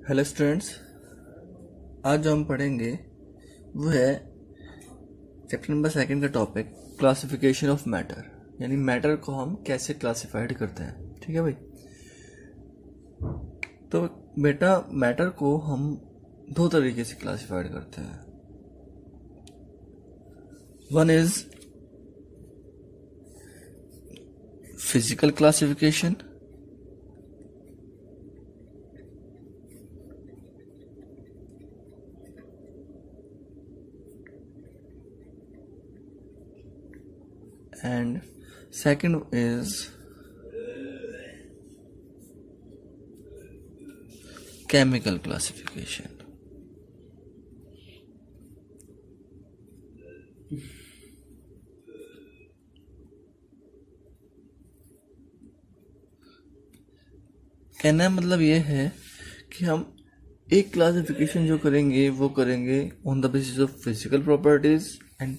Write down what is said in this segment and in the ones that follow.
Hello students, आज जो हम पढ़ेंगे वो है चैप्टर नंबर 2 का टॉपिक क्लासिफिकेशन ऑफ मैटर। यानी मैटर को हम कैसे क्लासिफाइड करते हैं। ठीक है भाई। तो बेटा मैटर को हम दो तरीके से क्लासिफाइड करते हैं। One is physical classification and second is chemical classification. कहना मतलब ये है कि हम एक क्लासिफिकेशन जो करेंगे वो करेंगे on the basis of physical properties and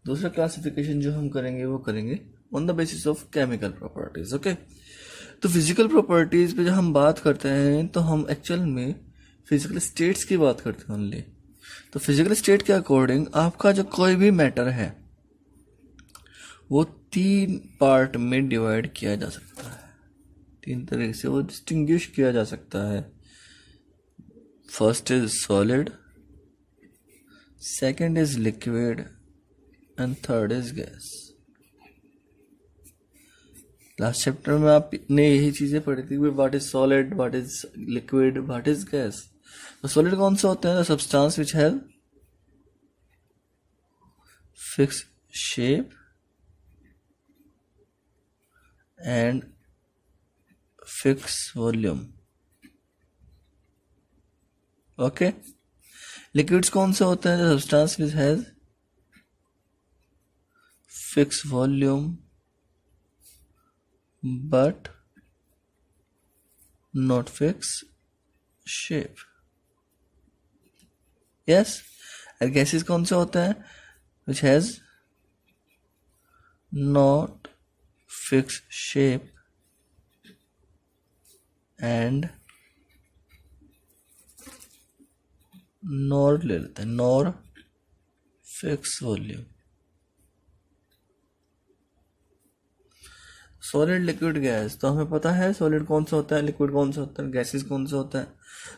दूसरा क्लासिफिकेशन जो हम करेंगे वो करेंगे on the basis of chemical properties. Okay, तो फिजिकल प्रॉपर्टीज पे जब हम बात करते हैं तो हम एक्चुअल में फिजिकल स्टेट्स की बात करते हैं ओनली। तो फिजिकल स्टेट के अकॉर्डिंग आपका जो कोई भी मैटर है वो 3 पार्ट में डिवाइड किया जा सकता है। 3 तरीके से वो डिस्टिंग्विश किया जा सकता है। First is solid, second is liquid and third is gas. Last chapter में आपने यही चीजें पढ़ी थी, what is solid, what is liquid, what is gas. तो सॉलिड कौन सा होता है? Substance which have fix shape and fix volume. Okay, liquids कौन से होते हैं? Substance which has fix volume but not fix shape. Yes, and gases कौन से होते हैं? which has not fixed shape and nor ले लेते हैं nor fixed volume. Solid, liquid, gas. तो हमें पता है सॉलिड कौन सा होता है, लिक्विड कौन सा होता है, गैसेस कौन सा होता है।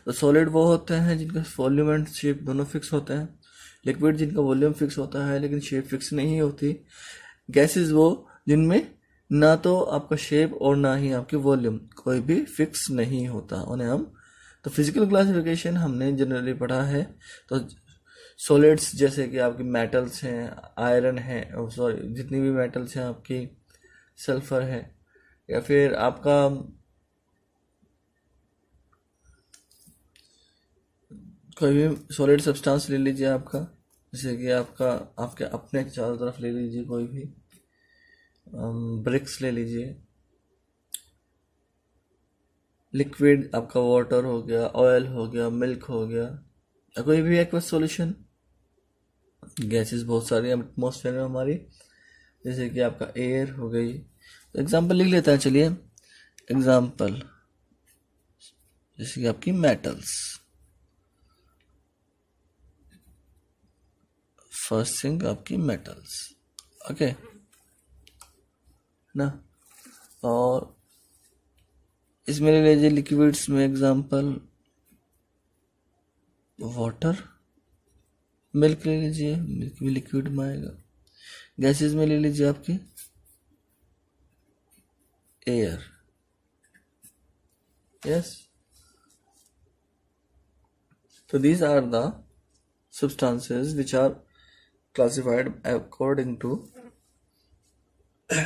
तो सॉलिड वो होते हैं जिनका वॉल्यूम एंड शेप दोनों फिक्स होते हैं। लिक्विड जिनका वॉल्यूम फिक्स होता है लेकिन शेप फिक्स नहीं होती। गैसेस वो जिनमें ना तो आपका शेप और ना ही आपकी वॉल्यूम कोई भी फिक्स नहीं होता, उन्हें हम तो फिजिकल क्लासिफिकेशन हमने जनरली पढ़ा है। तो सॉलिड्स जैसे कि आपकी मेटल्स हैं, आयरन है, सॉरी जितनी भी मेटल्स हैं आपकी, सल्फर है, या फिर आपका कोई भी सॉलिड सब्सटेंस ले लीजिए आपका, जैसे कि आपका आपके अपने चारों तरफ ले लीजिए, कोई भी ब्रिक्स ले लीजिए। लिक्विड आपका वाटर हो गया, ऑयल हो गया, मिल्क हो गया, या कोई भी एक्वस सॉल्यूशन। गैसेस बहुत सारी एटमॉस्फेयर में हमारी, जैसे कि आपका एयर हो गई। तो एग्जाम्पल लिख लेते हैं, चलिए एग्जाम्पल जैसे कि आपकी मेटल्स। फर्स्ट थिंग आपकी मेटल्स, ओके ना। और इसमें ले लीजिए लिक्विड्स में एग्जाम्पल वाटर, मिल्क ले लीजिए, मिल्क भी लिक्विड में आएगा। गैसेस में ले लीजिए आपकी air. Yes, so these are the substances which are classified according to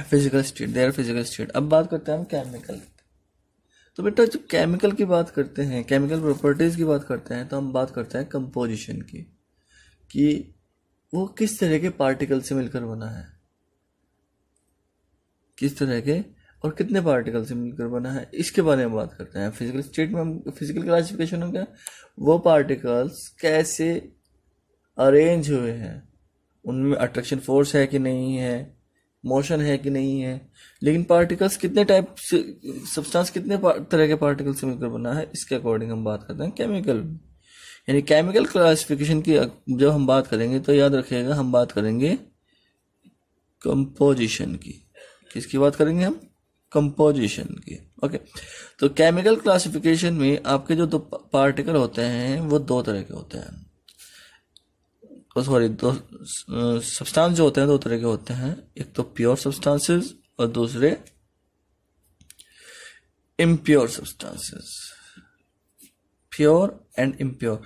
physical state, their physical state. अब बात करते हैं हम केमिकल। तो बेटा जब केमिकल की बात करते हैं, केमिकल प्रॉपर्टीज की बात करते हैं, तो हम बात करते हैं कंपोजिशन की, कि वो किस तरह के पार्टिकल से मिलकर बना है, किस तरह के और कितने पार्टिकल से मिलकर बना है, इसके बारे में बात करते हैं। फिजिकल स्टेट में हम फिजिकल क्लासिफिकेशन हो गया, वो पार्टिकल्स कैसे अरेंज हुए हैं, उनमें अट्रैक्शन फोर्स है कि नहीं है, मोशन है कि नहीं है। लेकिन पार्टिकल्स कितने टाइप से, सब्सटेंस कितने तरह के पार्टिकल से मिलकर बना है, इसके अकॉर्डिंग हम बात करते हैं केमिकल। यानी केमिकल क्लासिफिकेशन की जब हम बात करेंगे तो याद रखिएगा हम बात करेंगे कंपोजिशन की। किसकी बात करेंगे हम? कंपोजिशन की। ओके, तो केमिकल क्लासिफिकेशन में आपके जो दो पार्टिकल होते हैं वो दो तरह के होते हैं, सॉरी दो सब्सटेंस जो होते हैं दो तरह के होते हैं। एक तो प्योर सब्सटेंसेस और दूसरे impure substances. Pure and impure.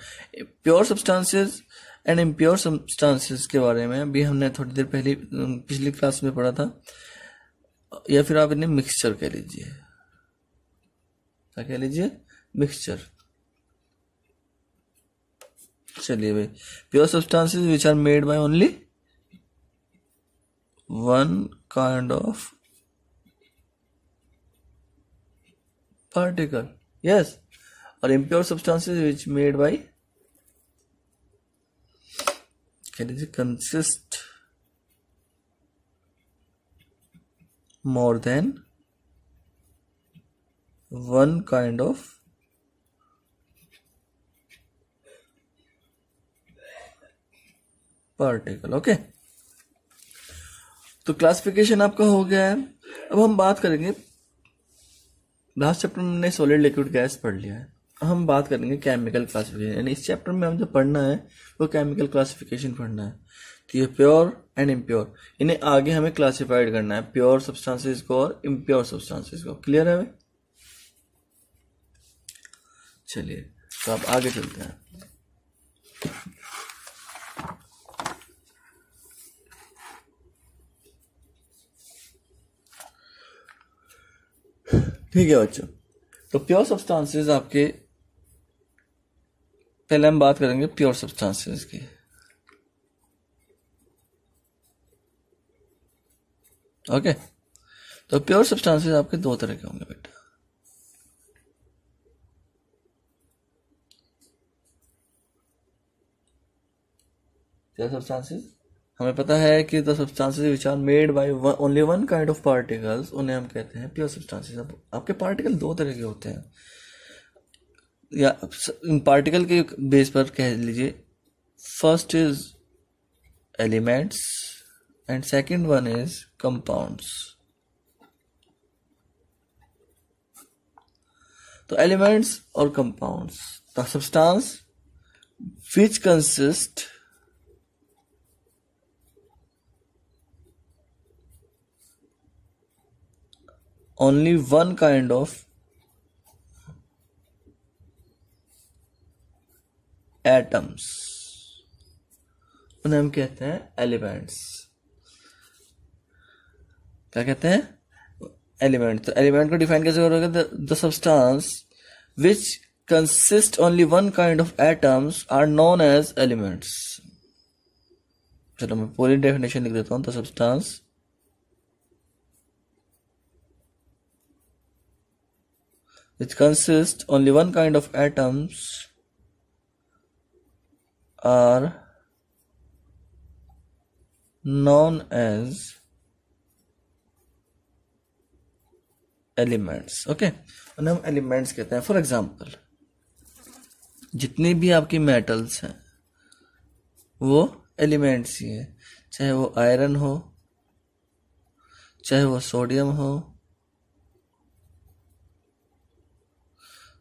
Pure substances and impure substances के बारे में अभी हमने थोड़ी देर पहले पिछली क्लास में पढ़ा था, या फिर आप इन्हें मिक्सचर कह लीजिए। क्या कह लीजिए? मिक्सचर। चलिए भाई, pure substances which are made by only one kind of particle, yes. और impure substances which made by, कह लीजिए, consist more than one kind of particle। Okay, तो क्लासिफिकेशन आपका हो गया है। अब हम बात करेंगे, लास्ट चैप्टर में हमने सॉलिड लिक्विड गैस पढ़ लिया है, अब हम बात करेंगे केमिकल क्लासिफिकेशन। यानी इस चैप्टर में हम जो पढ़ना है वो केमिकल क्लासिफिकेशन पढ़ना है। तो ये प्योर एंड इम्प्योर, इन्हें आगे हमें क्लासिफाइड करना है, प्योर सब्सटेंसेस को और इम्प्योर सब्सटेंसेस को। क्लियर है भाई? चलिए, तो आप आगे चलते हैं। ठीक है बच्चों, तो प्योर सब्सटेंसेस आपके, पहले हम बात करेंगे प्योर सब्सटेंसेस की। ओके, तो प्योर सब्सटेंसेस आपके दो तरह के होंगे बेटा। प्योर सब्सटेंसेस हमें पता है कि the substances which are made by only one kind of particles, उन्हें हम कहते हैं प्योर सब्सटेंसेस। अब आपके पार्टिकल दो तरह के होते हैं, या पार्टिकल के बेस पर कह लीजिए, first is elements and second one is compounds. तो एलिमेंट्स और compounds, the substance which consist only one kind of atoms, उन्हें हम कहते हैं एलिमेंट्स। क्या कहते हैं? एलिमेंट। तो एलिमेंट को डिफाइन कैसे करोगे? The substance which consist only one kind of atoms are known as elements. चलो मैं पूरी डेफिनेशन लिख देता हूं। The substance which consists only one kind of atoms are known as elements। Okay, उन्हें हम एलिमेंट्स कहते हैं। फॉर एग्जाम्पल, जितने भी आपकी मेटल्स हैं वो एलिमेंट्स ही है, चाहे वो आयरन हो, चाहे वो सोडियम हो,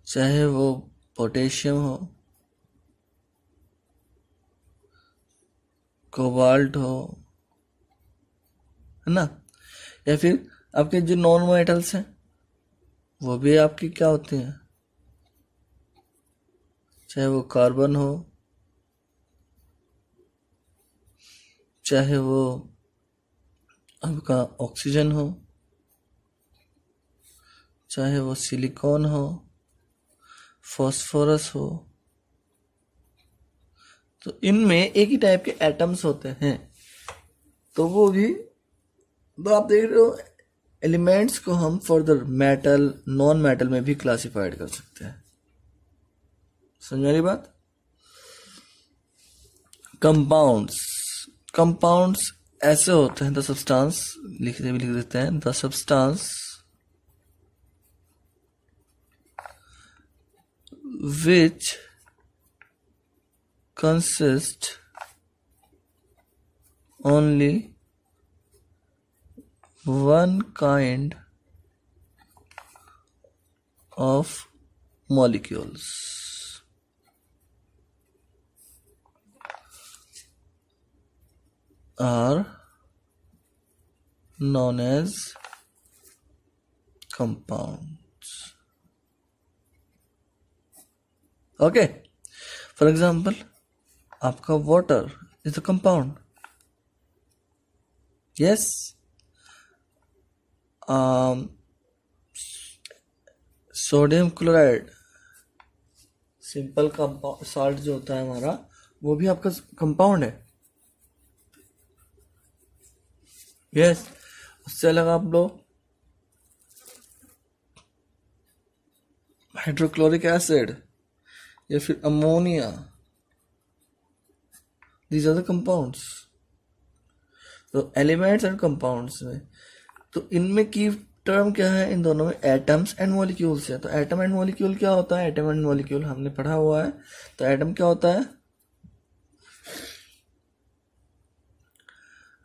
चाहे वो पोटेशियम हो, कोबाल्ट हो, है ना, या फिर आपके जो नॉन मेटल्स हैं वो भी आपकी क्या होती हैं, चाहे वो कार्बन हो, चाहे वो आपका ऑक्सीजन हो, चाहे वो सिलिकॉन हो, फास्फोरस हो। तो इनमें एक ही टाइप के एटम्स होते हैं, तो वो भी, तो आप देख रहे हो एलिमेंट्स को हम फर्दर मेटल, नॉन मेटल में भी क्लासिफाइड कर सकते हैं। समझ रही बात? कंपाउंड्स, कंपाउंड्स ऐसे होते हैं द सब्सटेंस, लिख देते हैं the substance which consist only one kind of molecules are known as compounds. Okay, for example, आपका water is a compound. Yes. Sodium chloride, simple compound salt जो होता है हमारा, वो भी आपका कंपाउंड है. यस. उससे अलग आप लो हाइड्रोक्लोरिक एसिड या फिर ammonia, these are the compounds. तो एलिमेंट्स एंड कंपाउंड्स में, तो इनमें की टर्म क्या है, इन दोनों में एटम्स एंड मॉलिक्यूल्स है. तो एटम एंड मॉलिक्यूल क्या होता है, एटम एंड मॉलिक्यूल हमने पढ़ा हुआ है. तो एटम क्या होता है,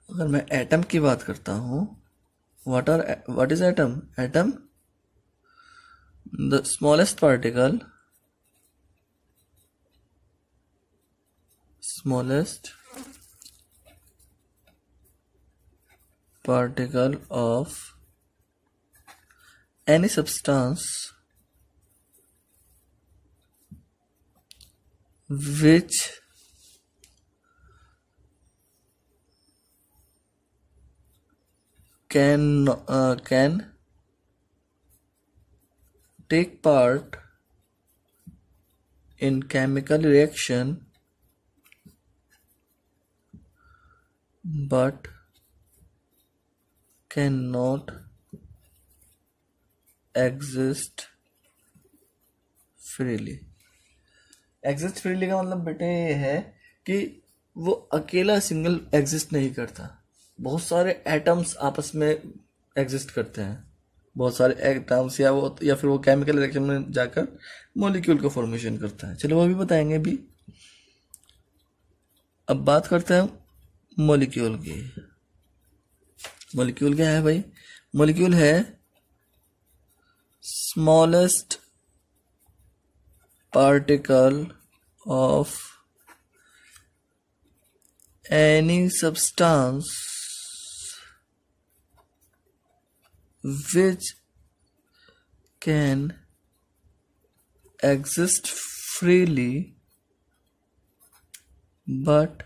अगर मैं एटम की बात करता हूं, what is atom? Atom the smallest particle, of any substance which can take part in chemical reaction but cannot exist freely. Exist freely का मतलब बेटे ये है कि वो अकेला सिंगल एग्जिस्ट नहीं करता, बहुत सारे एटम्स आपस में एग्जिस्ट करते हैं, बहुत सारे एटम्स, या फिर वो केमिकल रिएक्शन में जाकर मॉलिक्यूल का फॉर्मेशन करता है. चलो वो भी बताएंगे भी. अब बात करते हैं मॉलिक्यूल की. मॉलिक्यूल क्या है भाई? मॉलिक्यूल है smallest particle of any substance which can exist freely but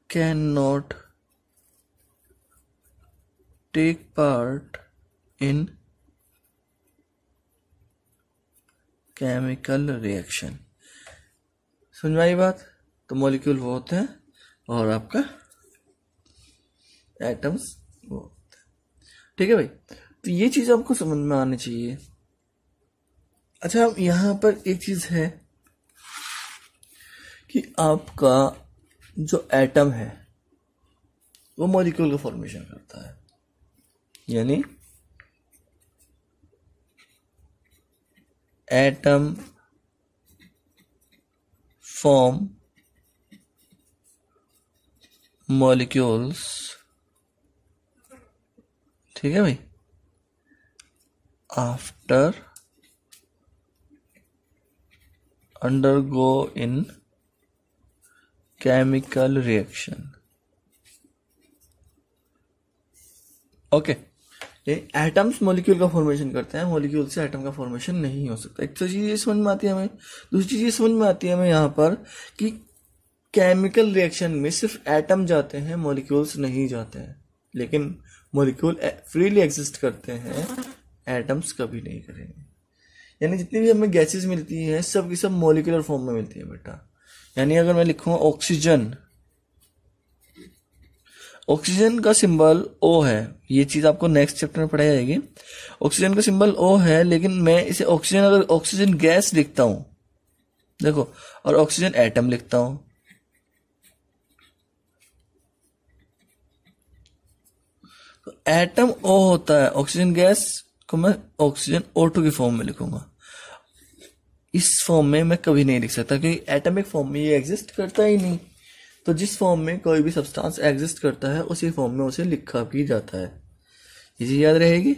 cannot take part in chemical reaction. समझ में आई बात? तो मॉलिक्यूल वो होते हैं और आपका एटम्स वो होते हैं. ठीक है भाई, तो ये चीज आपको समझ में आनी चाहिए. अच्छा, यहां पर एक चीज है कि आपका जो एटम है वो मॉलिक्यूल का फॉर्मेशन करता है, यानी एटम फॉर्म मॉलिक्यूल्स. ठीक है भाई, आफ्टर अंडरगो इन chemical reaction. Okay, atoms molecule का फॉर्मेशन करते हैं, मॉलिक्यूल से एटम का फॉर्मेशन नहीं हो सकता. एक तो चीज ये समझ में आती है हमें. दूसरी चीज ये समझ में आती है हमें यहाँ पर कि केमिकल रिएक्शन में सिर्फ एटम जाते हैं, मॉलिक्यूल्स नहीं जाते हैं. लेकिन मॉलिक्यूल फ्रीली एग्जिस्ट करते हैं, एटम्स कभी नहीं करेंगे. यानी जितनी भी हमें गैसेस मिलती हैं सब की सब मॉलिक्यूलर फॉर्म में मिलती है बेटा. यानी अगर मैं लिखूंगा ऑक्सीजन, ऑक्सीजन का सिंबल O है. ये चीज आपको नेक्स्ट चैप्टर में पढ़ाई जाएगी. ऑक्सीजन का सिंबल O है, लेकिन मैं इसे ऑक्सीजन, अगर ऑक्सीजन गैस लिखता हूं, देखो, और ऑक्सीजन एटम लिखता हूं, तो एटम O होता है, ऑक्सीजन गैस को मैं ऑक्सीजन O2 की फॉर्म में लिखूंगा। इस फॉर्म में मैं कभी नहीं लिख सकता क्योंकि एटमिक फॉर्म में ये एग्जिस्ट करता ही नहीं। तो जिस फॉर्म में कोई भी सब्सटेंस एग्जिस्ट करता है उसी फॉर्म में उसे लिखा भी जाता है। ये चीज याद रहेगी।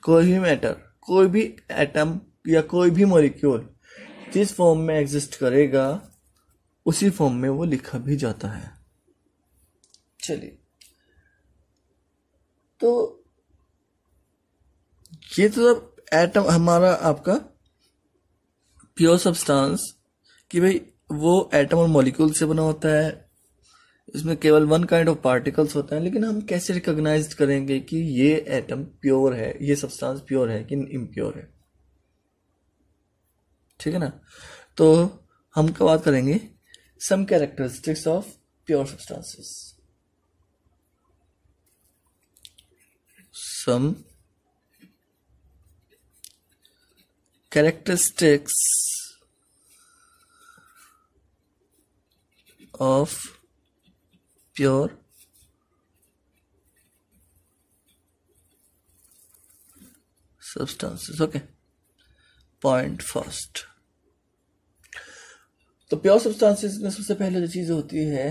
कोई भी मैटर, कोई भी एटम या कोई भी मॉलिक्यूल जिस फॉर्म में एग्जिस्ट करेगा उसी फॉर्म में वो लिखा भी जाता है। चलिए, तो ये तो सब एटम हमारा आपका प्योर सब्सटेंस कि भाई वो एटम और मॉलिक्यूल से बना होता है, इसमें केवल वन काइंड ऑफ पार्टिकल्स होते हैं। लेकिन हम कैसे रिकॉग्नाइज करेंगे कि ये एटम प्योर है, ये सब्सटेंस प्योर है कि इम्प्योर है? ठीक है ना। तो हम क्या बात करेंगे, some characteristics of pure substances. Some characteristics of pure substances. Okay, point first. तो प्योर सब्सटेंसेस में सबसे पहले जो चीज होती है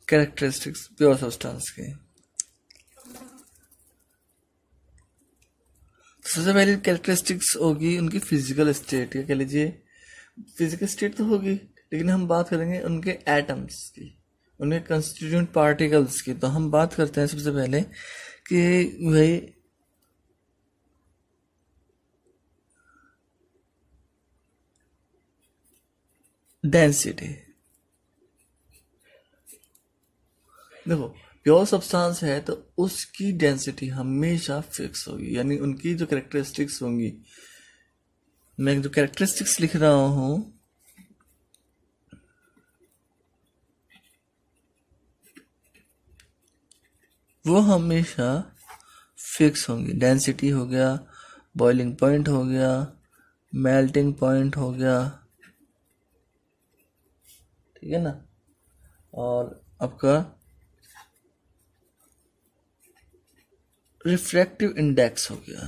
कैरेक्टरिस्टिक्स प्योर सब्सटेंस के, सबसे पहली कैरेक्टरिस्टिक्स होगी उनकी फिजिकल स्टेट। या कह लीजिए फिजिकल स्टेट तो होगी, लेकिन हम बात करेंगे उनके एटम्स की, उनके कंस्टिट्यूएंट पार्टिकल्स की। तो हम बात करते हैं सबसे पहले कि भाई डेंसिटी। देखो, प्योर सब्सटेंस है तो उसकी डेंसिटी हमेशा फिक्स होगी, यानी उनकी जो कैरेक्टरिस्टिक्स होंगी, मैं जो कैरेक्टरिस्टिक्स लिख रहा हूं वो हमेशा फिक्स होंगी। डेंसिटी हो गया, बॉइलिंग पॉइंट हो गया, मेल्टिंग पॉइंट हो गया, ठीक है ना, और आपका रिफ्रैक्टिव इंडेक्स हो गया।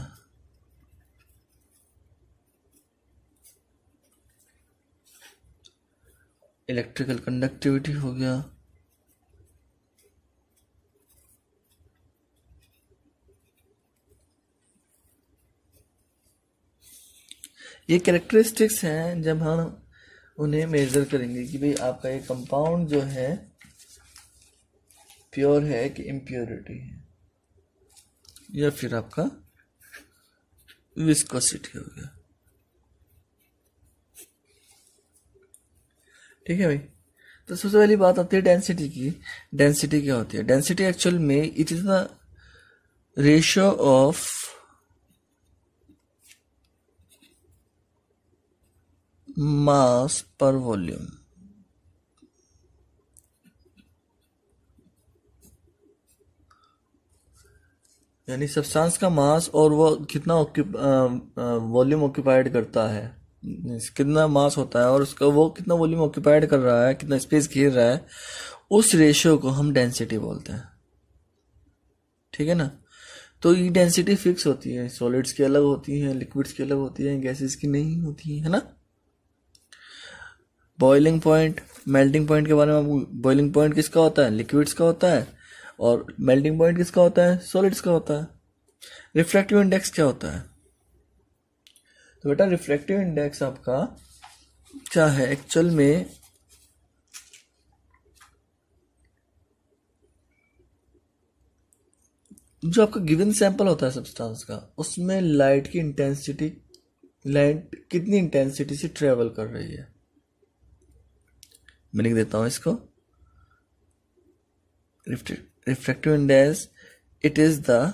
इलेक्ट्रिकल कंडक्टिविटी हो गया। ये कैरेक्टरिस्टिक्स हैं जब हम उन्हें मेजर करेंगे कि भाई आपका ये कंपाउंड जो है प्योर है कि इम्प्योरिटी है, या फिर आपका विस्कोसिटी हो गया। ठीक है भाई। तो सबसे पहली बात आती है डेंसिटी की। डेंसिटी क्या होती है? डेंसिटी एक्चुअल में it is the ratio of mass पर वॉल्यूम। यानी सब्सटेंस का मास और वो कितना वॉल्यूम ऑक्यूपाइड करता है, कितना मास होता है और उसका वो कितना वॉल्यूम ऑक्यूपाइड कर रहा है, कितना स्पेस घेर रहा है, उस रेशियो को हम डेंसिटी बोलते हैं। ठीक है ना। तो ये डेंसिटी फिक्स होती है, सॉलिड्स की अलग होती है, लिक्विड्स की अलग होती है, गैसेस की नहीं होती है ना। बॉइलिंग पॉइंट, मेल्टिंग पॉइंट के बारे में आपको, बॉइलिंग पॉइंट किसका होता है? लिक्विड्स का होता है। और मेल्टिंग पॉइंट किसका होता है? सॉलिड्स का होता है। रिफ्रैक्टिव इंडेक्स क्या होता है? तो बेटा रिफ्रैक्टिव इंडेक्स आपका क्या है एक्चुअल में? जो आपका गिवन सैंपल होता है सब्सटेंस का, उसमें लाइट की इंटेंसिटी, लाइट कितनी इंटेंसिटी से ट्रेवल कर रही है। मैं लिख देता हूं इसको, refractive index it is the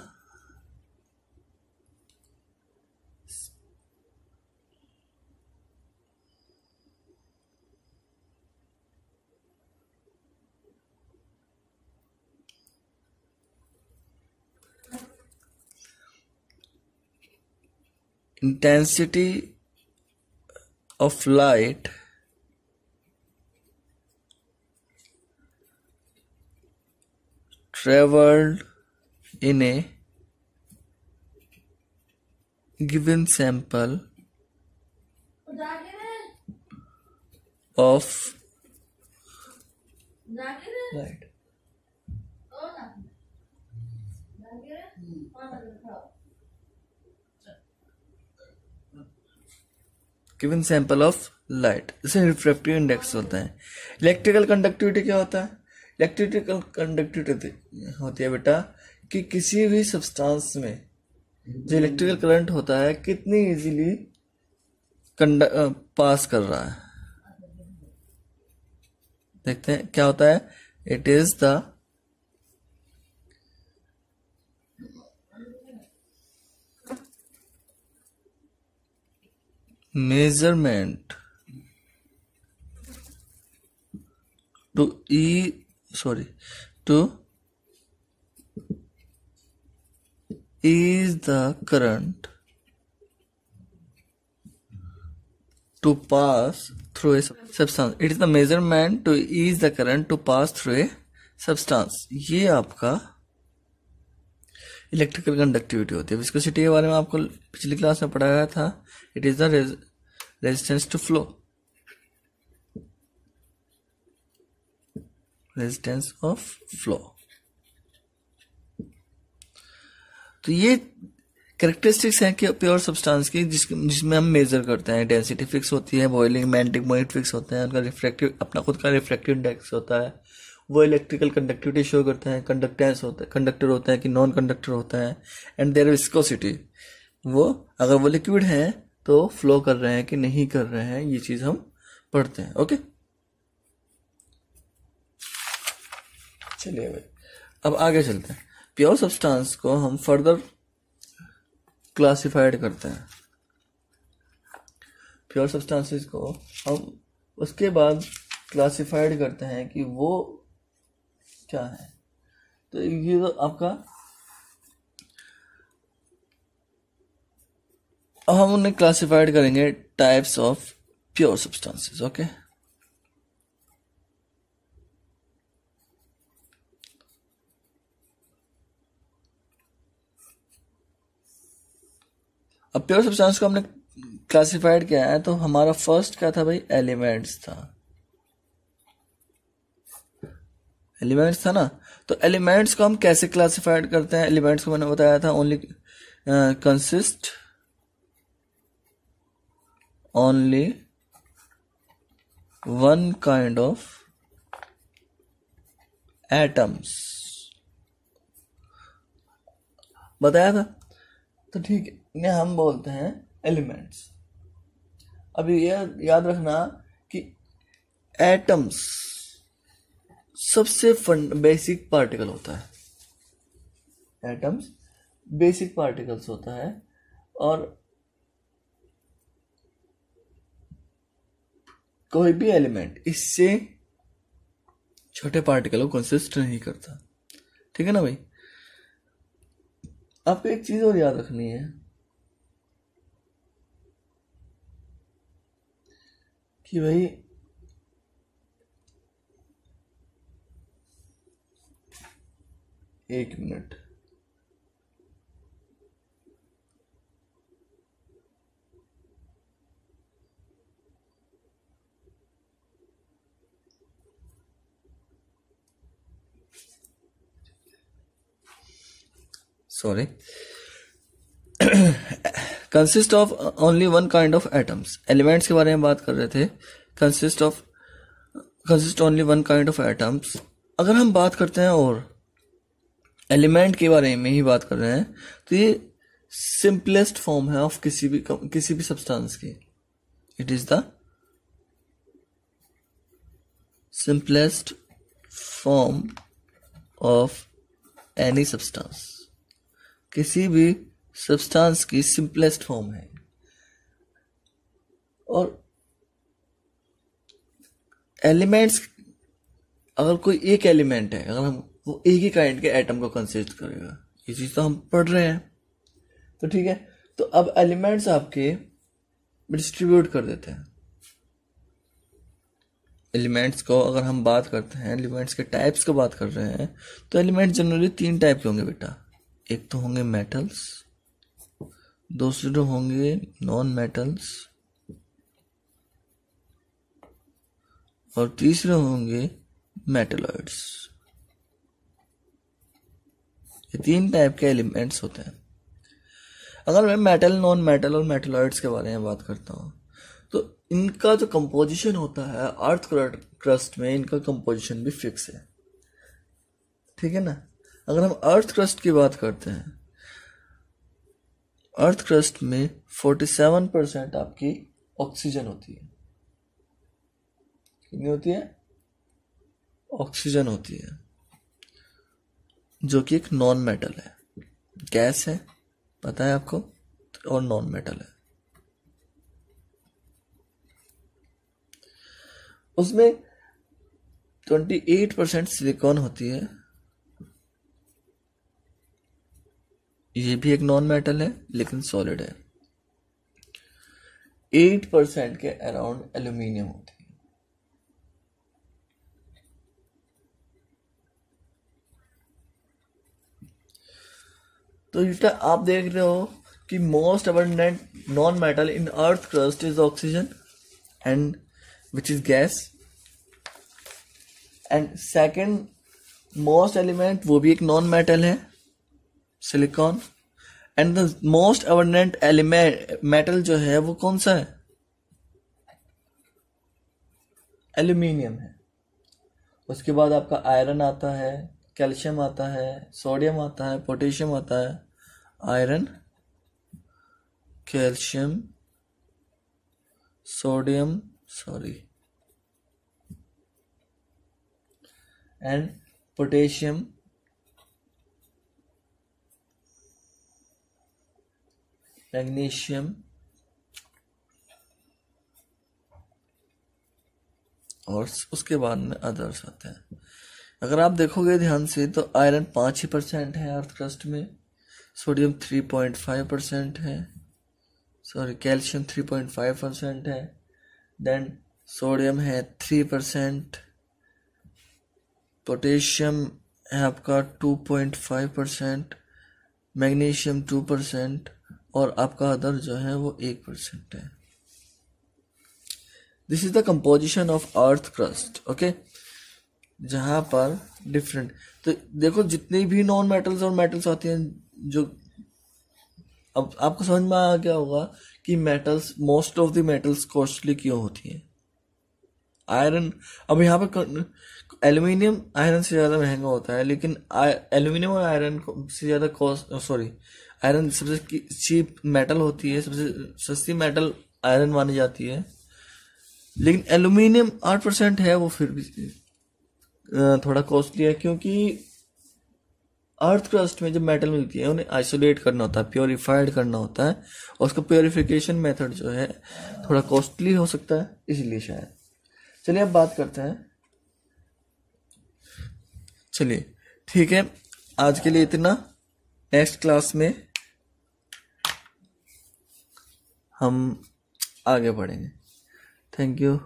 intensity of light traveled in a given sample of light. Given sample of light, इसे रिफ्रैक्टिव इंडेक्स होता है। इलेक्ट्रिकल कंडक्टिविटी क्या होता है? इलेक्ट्रिकल कंडक्टिविटी होती है बेटा कि किसी भी सब्सटेंस में जो इलेक्ट्रिकल करंट होता है कितनी इजीली पास कर रहा है। देखते हैं क्या होता है। It is the measurement to ease the current to pass through a substance. It is the measurement to ease the current to pass through a substance. ये आपका इलेक्ट्रिकल कंडक्टिविटी होती है। विस्कोसिटी के बारे में आपको पिछली क्लास में पढ़ाया था। It is the resistance to flow, resistance of flow. तो ये कैरेक्टरिस्टिक्स हैं कि प्योर सब्सटेंस की जिसमें हम मेजर करते हैं। डेंसिटी फिक्स होती है, बॉइलिंग मैग्नेटिक मोमेंट फिक्स होते हैं, उनका रिफ्रैक्टिव अपना खुद का रिफ्रैक्टिव इंडेक्स होता है, वो इलेक्ट्रिकल कंडक्टिविटी शो करते हैं, कंडक्टेंस होता है, कंडक्टर होता है कि नॉन कंडक्टर होता है, एंड देयर विस्कोसिटी, वो अगर वो लिक्विड है तो फ्लो कर रहे हैं कि नहीं कर रहे हैं, ये चीज हम पढ़ते हैं। ओके, चलिए भाई अब आगे चलते हैं। प्योर सब्सटेंस को हम फर्दर क्लासिफाइड करते हैं। प्योर सब्सटेंसेस को हम उसके बाद क्लासिफाइड करते हैं कि वो क्या है। तो ये तो आपका, अब हम उन्हें क्लासिफाइड करेंगे types of pure substances. Okay, अब प्योर सब्सटेंस को हमने क्लासिफाइड किया है, तो हमारा फर्स्ट क्या था भाई? एलिमेंट्स था। एलिमेंट्स था ना, तो एलिमेंट्स को हम कैसे क्लासिफाइड करते हैं? एलिमेंट्स को मैंने बताया था only consist only one kind of atoms, बताया था। तो ठीक है, इन्हें हम बोलते हैं एलिमेंट्स। अभी ये याद रखना कि एटम्स सबसे बेसिक पार्टिकल होता है। एटम्स बेसिक पार्टिकल्स होता है, और कोई भी एलिमेंट इससे छोटे पार्टिकल को कंसिस्ट नहीं करता। ठीक है ना भाई? आपको एक चीज और याद रखनी है कि भाई एक minute, sorry, consist of only one kind of atoms. Elements के बारे में बात कर रहे थे। Consist only one kind of atoms. अगर हम बात करते हैं और एलिमेंट के बारे में ही बात कर रहे हैं, तो ये सिंपलेस्ट फॉर्म है ऑफ किसी भी सब्सटेंस की। It is the simplest form of any substance. किसी भी सब्सटेंस की सिंपलेस्ट फॉर्म है। और एलिमेंट्स, अगर कोई एक एलिमेंट है, अगर हम वो एक ही काइंड के एटम को कंसिस्ट करेगा, ये चीज तो हम पढ़ रहे हैं। तो ठीक है, तो अब एलिमेंट्स आपके डिस्ट्रीब्यूट कर देते हैं। एलिमेंट्स को अगर हम बात करते हैं, एलिमेंट्स के टाइप्स को बात कर रहे हैं, तो एलिमेंट्स जनरली 3 टाइप के होंगे बेटा। एक तो होंगे मेटल्स, दूसरे होंगे नॉन मेटल्स, और तीसरे होंगे मेटलॉइड्स। ये 3 टाइप के एलिमेंट्स होते हैं। अगर मैं मेटल, नॉन मेटल और मेटलॉइड्स के बारे में बात करता हूँ, तो इनका जो कंपोजिशन होता है अर्थ क्रस्ट में, इनका कंपोजिशन भी फिक्स है, ठीक है ना। अगर हम अर्थ क्रस्ट की बात करते हैं, अर्थ क्रस्ट में 47% आपकी ऑक्सीजन होती है। कितनी होती है? ऑक्सीजन होती है, जो कि एक नॉन मेटल है, गैस है, पता है आपको, और नॉन मेटल है। उसमें 28% सिलिकॉन होती है, ये भी एक नॉन मेटल है लेकिन सॉलिड है। 8% के अराउंड एल्यूमिनियम होती है। तो बेटा आप देख रहे हो कि most abundant non metal in earth crust is oxygen and which is gas, and second most element वो भी एक नॉन मेटल है, silicon, and the most abundant element metal जो है वो कौन सा है? एल्यूमिनियम है। उसके बाद आपका आयरन आता है, कैल्शियम आता है, सोडियम आता है, पोटेशियम आता है। Iron, calcium, sodium, and potassium, magnesium, और उसके बाद में अदर्स आते हैं। अगर आप देखोगे ध्यान से तो आयरन 5% है अर्थ क्रस्ट में, सोडियम 3.5% है, कैल्शियम 3.5% है, देन सोडियम है 3%, पोटेशियम है आपका 2.5%, मैग्नीशियम 2%, और आपका अदर जो है वो 1% है। This is the composition of earth crust, okay. जहां पर डिफरेंट, तो देखो जितनी भी नॉन मेटल्स और मेटल्स आती हैं, जो अब आपको समझ में आ गया होगा कि metals, most of the metals costly क्यों होती हैं। आयरन, अब यहाँ पर एल्यूमिनियम आयरन से ज़्यादा महंगा होता है, लेकिन एल्यूमिनियम और आयरन से ज़्यादा आयरन सबसे चीप मेटल होती है, सबसे सस्ती मेटल आयरन मानी जाती है, लेकिन एल्यूमिनियम 8% है, वो फिर भी थोड़ा कॉस्टली है, क्योंकि अर्थ क्रस्ट में जब मेटल मिलती है उन्हें आइसोलेट करना होता है, प्योरीफाइड करना होता है, और उसका प्योरीफिकेशन मेथड जो है थोड़ा कॉस्टली हो सकता है, इसलिए शायद। चलिए अब बात करते हैं। चलिए ठीक है, आज के लिए इतना। नेक्स्ट क्लास में हम आगे बढ़ेंगे। Thank you.